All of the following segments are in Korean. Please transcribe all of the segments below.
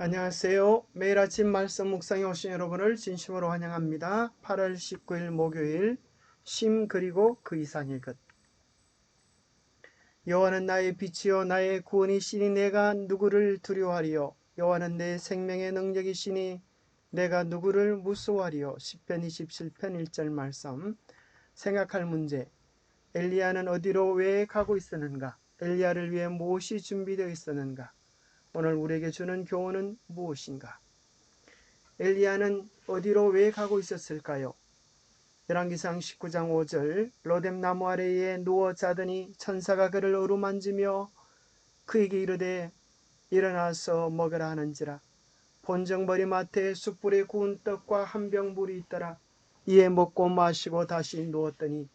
안녕하세요. 매일 아침 말씀 묵상에 오신 여러분을 진심으로 환영합니다. 8월 19일 목요일 쉼 그리고 그 이상의 것. 여호와는 나의 빛이요 나의 구원이시니 내가 누구를 두려워하리요. 여호와는 내 생명의 능력이시니 내가 누구를 무서워하리요. 시편 27편 1절 말씀. 생각할 문제. 엘리야는 어디로 왜 가고 있었는가? 엘리야를 위해 무엇이 준비되어 있었는가? 오늘 우리에게 주는 교훈은 무엇인가? 엘리야는 어디로 왜 가고 있었을까요? 열왕기상 19장 5절 로뎀 나무 아래에 누워 자더니 천사가 그를 어루만지며 그에게 이르되 일어나서 먹으라 하는지라. 본정머리 마트에 숯불에 구운 떡과 한 병 물이 있더라. 이에 먹고 마시고 다시 누웠더니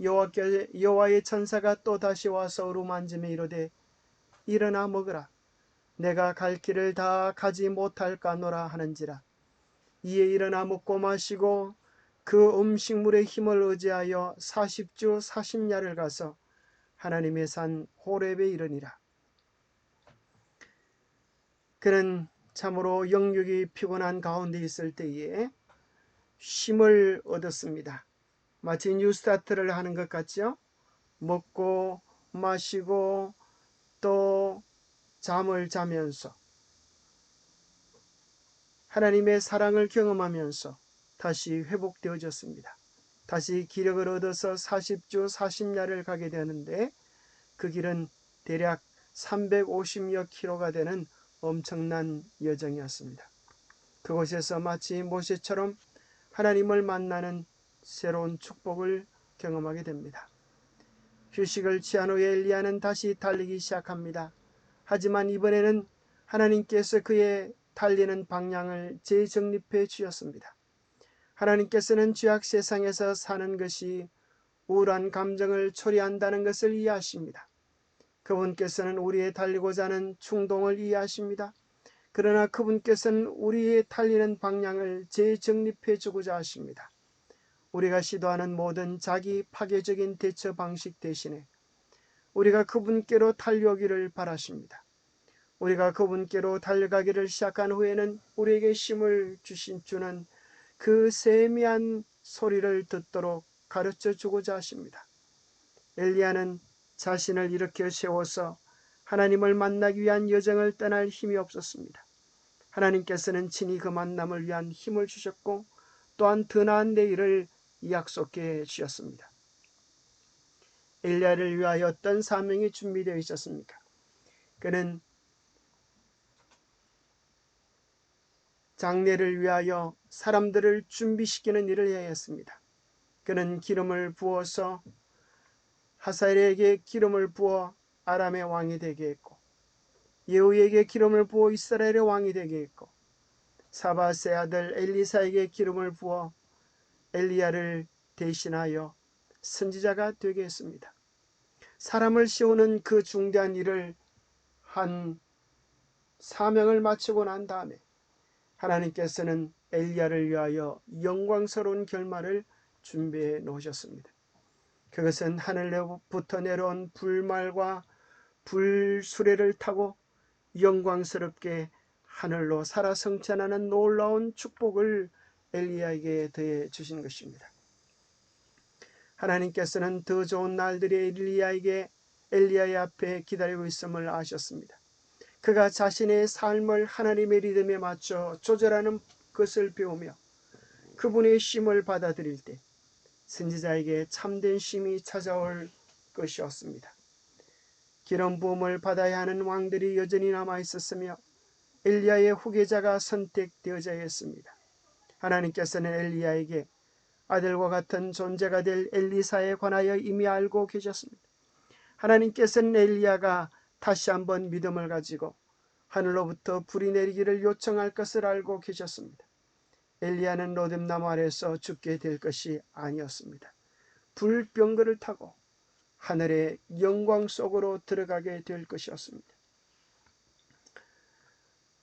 여호와의 천사가 또 다시 와서 어루만지며 이르되 일어나 먹으라. 내가 갈 길을 다 가지 못할까노라 하는지라. 이에 일어나 먹고 마시고 그 음식물의 힘을 의지하여 40주 40야를 가서 하나님의 산 호렙에 이르니라. 그는 참으로 영육이 피곤한 가운데 있을 때에 힘을 얻었습니다. 마치 뉴스타트를 하는 것 같죠? 먹고 마시고 또 잠을 자면서 하나님의 사랑을 경험하면서 다시 회복되어졌습니다. 다시 기력을 얻어서 40주 40야를 가게 되는데 그 길은 대략 350여 킬로가 되는 엄청난 여정이었습니다. 그곳에서 마치 모세처럼 하나님을 만나는 새로운 축복을 경험하게 됩니다. 휴식을 취한 후에 엘리야는 다시 달리기 시작합니다. 하지만 이번에는 하나님께서 그의 달리는 방향을 재정립해 주셨습니다. 하나님께서는 죄악 세상에서 사는 것이 우울한 감정을 초래한다는 것을 이해하십니다. 그분께서는 우리의 달리고자 하는 충동을 이해하십니다. 그러나 그분께서는 우리의 달리는 방향을 재정립해 주고자 하십니다. 우리가 시도하는 모든 자기 파괴적인 대처 방식 대신에 우리가 그분께로 달려오기를 바라십니다. 우리가 그분께로 달려가기를 시작한 후에는 우리에게 힘을 주는 그 세미한 소리를 듣도록 가르쳐 주고자 하십니다. 엘리야는 자신을 일으켜 세워서 하나님을 만나기 위한 여정을 떠날 힘이 없었습니다. 하나님께서는 친히 그 만남을 위한 힘을 주셨고 또한 더 나은 내일을 약속해 주셨습니다. 엘리야를 위하여 어떤 사명이 준비되어 있었습니까? 그는 장례를 위하여 사람들을 준비시키는 일을 해야 했습니다. 그는 기름을 부어서 하사엘에게 기름을 부어 아람의 왕이 되게 했고 예후에게 기름을 부어 이스라엘의 왕이 되게 했고 사바스의 아들 엘리사에게 기름을 부어 엘리야를 대신하여 선지자가 되게 했습니다. 사람을 씌우는 그 중대한 일을 한 사명을 마치고 난 다음에 하나님께서는 엘리야를 위하여 영광스러운 결말을 준비해 놓으셨습니다. 그것은 하늘로부터 내려온 불말과 불수레를 타고 영광스럽게 하늘로 살아 성천하는 놀라운 축복을 엘리야에게 더해 주신 것입니다. 하나님께서는 더 좋은 날들이 엘리야의 앞에 기다리고 있음을 아셨습니다. 그가 자신의 삶을 하나님의 리듬에 맞춰 조절하는 것을 배우며 그분의 쉼을 받아들일 때 선지자에게 참된 쉼이 찾아올 것이었습니다. 기름 부음을 받아야 하는 왕들이 여전히 남아 있었으며 엘리야의 후계자가 선택되어져야 했습니다. 하나님께서는 엘리야에게 아들과 같은 존재가 될 엘리사에 관하여 이미 알고 계셨습니다. 하나님께서는 엘리야가 다시 한번 믿음을 가지고 하늘로부터 불이 내리기를 요청할 것을 알고 계셨습니다. 엘리야는 로뎀나무 아래에서 죽게 될 것이 아니었습니다. 불병거를 타고 하늘의 영광 속으로 들어가게 될 것이었습니다.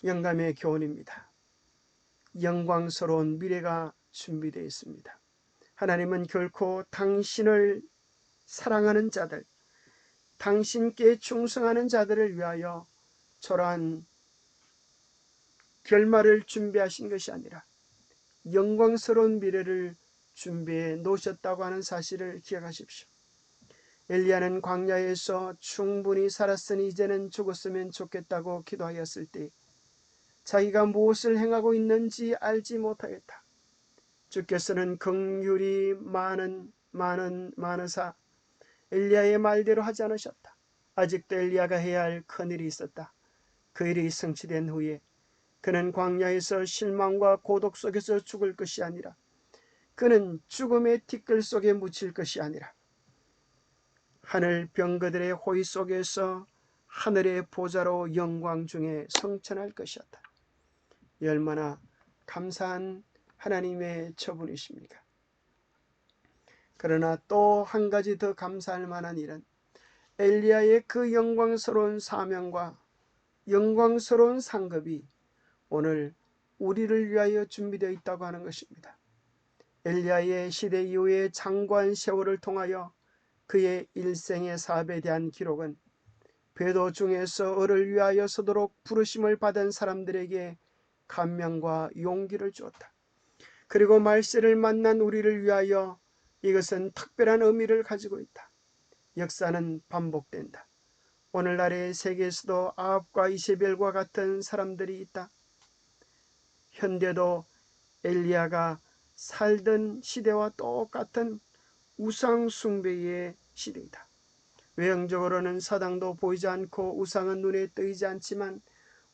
영감의 교훈입니다. 영광스러운 미래가 준비되어 있습니다. 하나님은 결코 당신을 사랑하는 자들, 당신께 충성하는 자들을 위하여 초라한 결말을 준비하신 것이 아니라 영광스러운 미래를 준비해 놓으셨다고 하는 사실을 기억하십시오. 엘리야는 광야에서 충분히 살았으니 이제는 죽었으면 좋겠다고 기도하였을 때 자기가 무엇을 행하고 있는지 알지 못하겠다. 주께서는 긍휼이 많으사 엘리야의 말대로 하지 않으셨다. 아직도 엘리야가 해야 할 큰일이 있었다. 그 일이 성취된 후에 그는 광야에서 실망과 고독 속에서 죽을 것이 아니라, 그는 죽음의 티끌 속에 묻힐 것이 아니라 하늘 병거들의 호의 속에서 하늘의 보좌로 영광 중에 성천할 것이었다. 얼마나 감사한 하나님의 처분이십니까? 그러나 또 한 가지 더 감사할 만한 일은 엘리야의 그 영광스러운 사명과 영광스러운 상급이 오늘 우리를 위하여 준비되어 있다고 하는 것입니다. 엘리야의 시대 이후의 장구한 세월을 통하여 그의 일생의 사업에 대한 기록은 배도 중에서 을을 위하여 서도록 부르심을 받은 사람들에게 감명과 용기를 주었다. 그리고 말세를 만난 우리를 위하여 이것은 특별한 의미를 가지고 있다. 역사는 반복된다. 오늘날의 세계에서도 아합과 이세벨과 같은 사람들이 있다. 현대도 엘리야가 살던 시대와 똑같은 우상 숭배의 시대이다. 외형적으로는 사당도 보이지 않고 우상은 눈에 뜨이지 않지만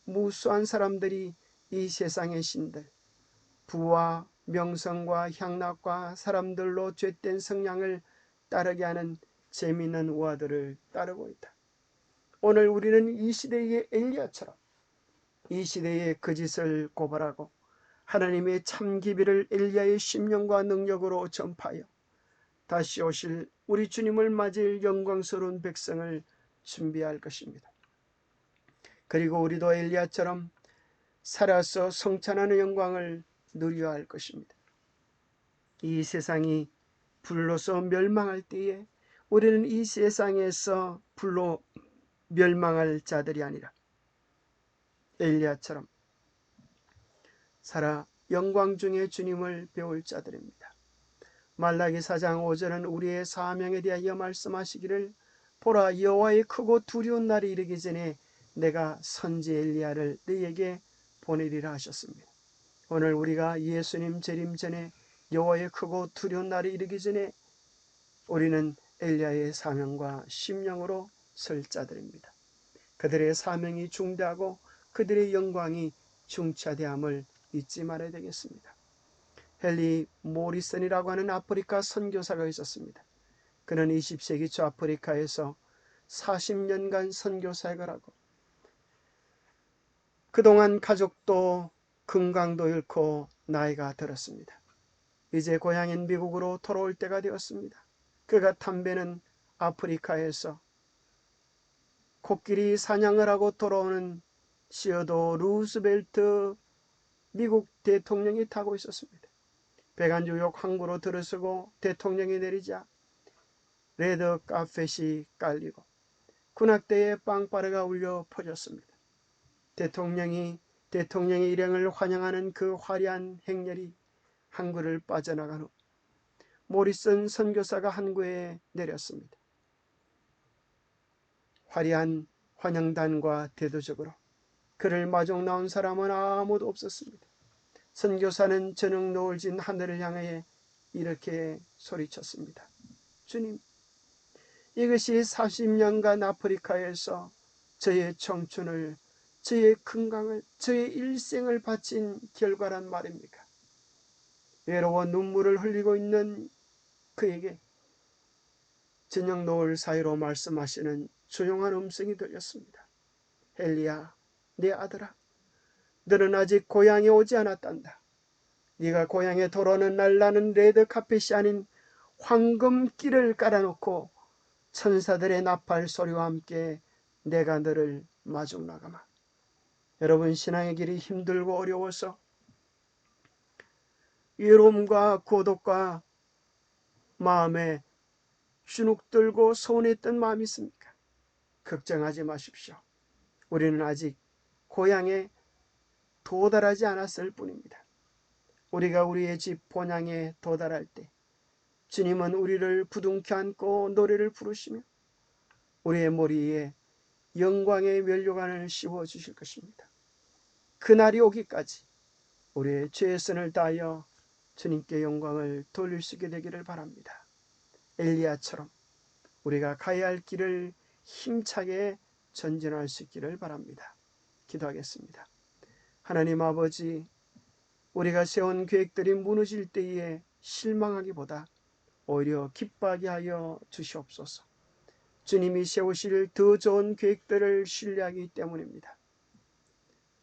무수한 사람들이 이 세상의 신들, 부와 명성과 향락과 사람들로 죄된 성향을 따르게 하는 재미있는 우화들을 따르고 있다. 오늘 우리는 이 시대의 엘리야처럼 이 시대의 거짓을 고발하고 하나님의 참 기비를 엘리야의 심령과 능력으로 전파하여 다시 오실 우리 주님을 맞을 영광스러운 백성을 준비할 것입니다. 그리고 우리도 엘리야처럼 살아서 성찬하는 영광을 누려야 할 것입니다. 이 세상이 불로서 멸망할 때에 우리는 이 세상에서 불로 멸망할 자들이 아니라 엘리야처럼 살아 영광 중에 주님을 배울 자들입니다. 말라기 4장 5절은 우리의 사명에 대하여 말씀하시기를 보라 여호와의 크고 두려운 날이 이르기 전에 내가 선지 엘리야를 너희에게 보내리라 하셨습니다. 오늘 우리가 예수님 재림 전에 여호와의 크고 두려운 날이 이르기 전에 우리는 엘리야의 사명과 심령으로 설 자들입니다. 그들의 사명이 중대하고 그들의 영광이 중차대함을 잊지 말아야 되겠습니다. 헨리 모리슨이라고 하는 아프리카 선교사가 있었습니다. 그는 20세기 초 아프리카에서 40년간 선교사역을 하고 그동안 가족도 건강도 잃고 나이가 들었습니다. 이제 고향인 미국으로 돌아올 때가 되었습니다. 그가 탐배는 아프리카에서 코끼리 사냥을 하고 돌아오는 시어도 루스벨트 미국 대통령이 타고 있었습니다. 백안주역 항구로 들어서고 대통령이 내리자 레드 카펫이 깔리고 군악대의 빵빠레가 울려 퍼졌습니다. 대통령의 일행을 환영하는 그 화려한 행렬이 항구를 빠져나간 후 모리슨 선교사가 항구에 내렸습니다. 화려한 환영단과 대도적으로 그를 마중 나온 사람은 아무도 없었습니다. 선교사는 저녁 노을 진 하늘을 향해 이렇게 소리쳤습니다. 주님, 이것이 40년간 아프리카에서 저의 청춘을, 저의 건강을, 저의 일생을 바친 결과란 말입니까? 외로워 눈물을 흘리고 있는 그에게 저녁 노을 사이로 말씀하시는 조용한 음성이 들렸습니다. 엘리야, 내 아들아, 너는 아직 고향에 오지 않았단다. 네가 고향에 돌아오는 날 나는 레드카펫이 아닌 황금길을 깔아놓고 천사들의 나팔 소리와 함께 내가 너를 마중 나가마. 여러분, 신앙의 길이 힘들고 어려워서 외로움과 고독과 마음에 주눅들고 소원했던 마음이 있습니까? 걱정하지 마십시오. 우리는 아직 고향에 도달하지 않았을 뿐입니다. 우리가 우리의 집 본향에 도달할 때 주님은 우리를 부둥켜 안고 노래를 부르시며 우리의 머리에 영광의 면류관을 씌워주실 것입니다. 그날이 오기까지 우리의 최선을 다하여 주님께 영광을 돌릴 수 있게 되기를 바랍니다. 엘리야처럼 우리가 가야 할 길을 힘차게 전진할 수 있기를 바랍니다. 기도하겠습니다. 하나님 아버지, 우리가 세운 계획들이 무너질 때에 실망하기보다 오히려 기뻐하게 하여 주시옵소서. 주님이 세우실 더 좋은 계획들을 신뢰하기 때문입니다.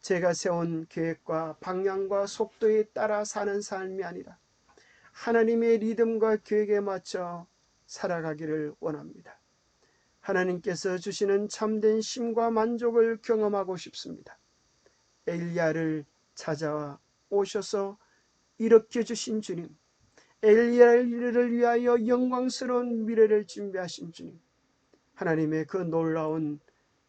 제가 세운 계획과 방향과 속도에 따라 사는 삶이 아니라 하나님의 리듬과 계획에 맞춰 살아가기를 원합니다. 하나님께서 주시는 참된 쉼과 만족을 경험하고 싶습니다. 엘리야를 찾아와 오셔서 일으켜 주신 주님, 엘리야를 위하여 영광스러운 미래를 준비하신 주님, 하나님의 그 놀라운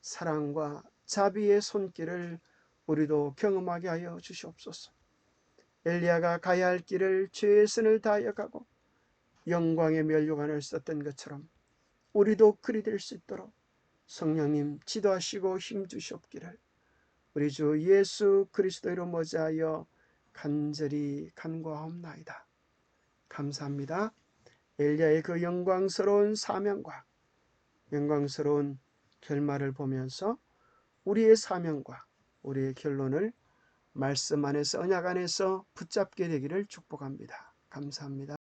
사랑과 자비의 손길을 우리도 경험하게 하여 주시옵소서. 엘리야가 가야 할 길을 최선을 다하여 가고 영광의 면류관을 썼던 것처럼 우리도 그리 될 수 있도록 성령님 지도하시고 힘주시옵기를 우리 주 예수 그리스도로 모자하여 간절히 간구하옵나이다. 감사합니다. 엘리야의 그 영광스러운 사명과 영광스러운 결말을 보면서 우리의 사명과 우리의 결론을 말씀 안에서 언약 안에서 붙잡게 되기를 축복합니다. 감사합니다.